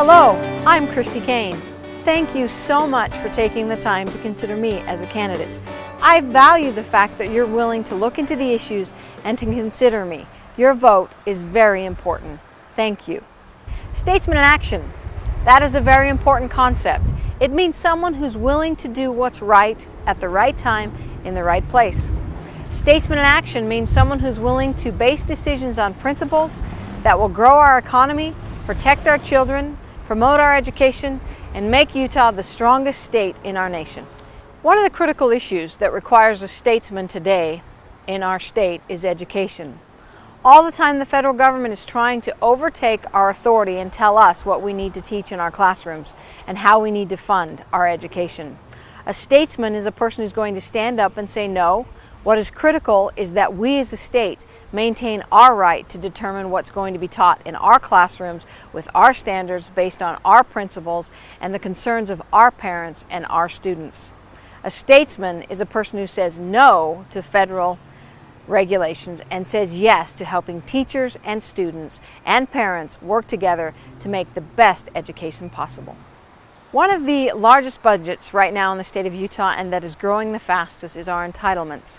Hello, I'm Christy Kane. Thank you so much for taking the time to consider me as a candidate. I value the fact that you're willing to look into the issues and to consider me. Your vote is very important. Thank you. Statesman in action. That is a very important concept. It means someone who's willing to do what's right at the right time in the right place. Statesman in action means someone who's willing to base decisions on principles that will grow our economy, protect our children, promote our education, and make Utah the strongest state in our nation. One of the critical issues that requires a statesman today in our state is education. All the time the federal government is trying to overtake our authority and tell us what we need to teach in our classrooms and how we need to fund our education. A statesman is a person who's going to stand up and say no. What is critical is that we as a state maintain our right to determine what's going to be taught in our classrooms with our standards based on our principles and the concerns of our parents and our students. A statesman is a person who says no to federal regulations and says yes to helping teachers and students and parents work together to make the best education possible. One of the largest budgets right now in the state of Utah and that is growing the fastest is our entitlements.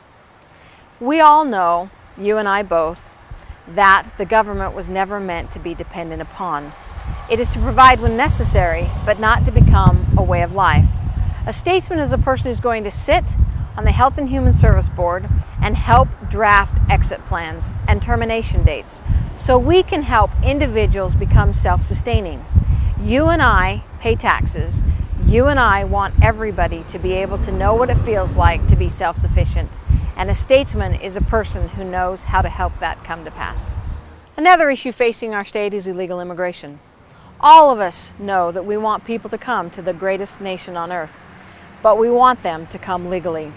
We all know, you and I both, that the government was never meant to be dependent upon. It is to provide when necessary, but not to become a way of life. A statesman is a person who's going to sit on the Health and Human Service Board and help draft exit plans and termination dates so we can help individuals become self-sustaining. You and I pay taxes. You and I want everybody to be able to know what it feels like to be self-sufficient. And a statesman is a person who knows how to help that come to pass. Another issue facing our state is illegal immigration. All of us know that we want people to come to the greatest nation on earth, but we want them to come legally.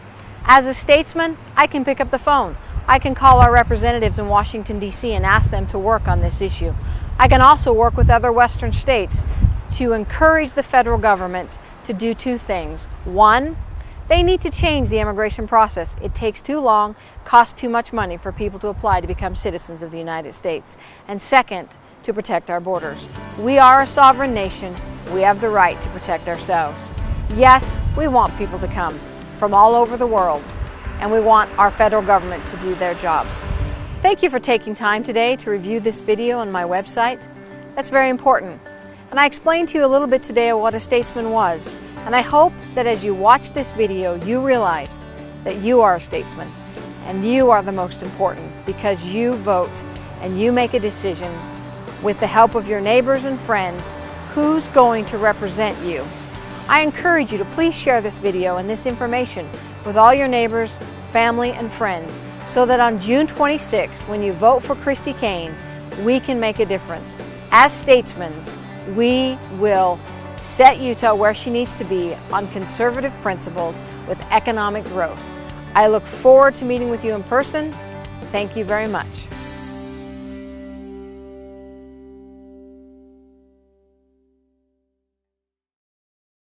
As a statesman, I can pick up the phone. I can call our representatives in Washington, D.C. and ask them to work on this issue. I can also work with other Western states to encourage the federal government to do two things. One, they need to change the immigration process. It takes too long, costs too much money for people to apply to become citizens of the United States. And second, to protect our borders. We are a sovereign nation. We have the right to protect ourselves. Yes, we want people to come from all over the world, and we want our federal government to do their job. Thank you for taking time today to review this video on my website. That's very important. And I explained to you a little bit today of what a statesman was. And I hope that as you watch this video, you realized that you are a statesman and you are the most important because you vote and you make a decision with the help of your neighbors and friends who's going to represent you. I encourage you to please share this video and this information with all your neighbors, family, and friends so that on June 26th, when you vote for Christy Kane, we can make a difference. As statesmen, we will set Utah where she needs to be on conservative principles with economic growth. I look forward to meeting with you in person. Thank you very much.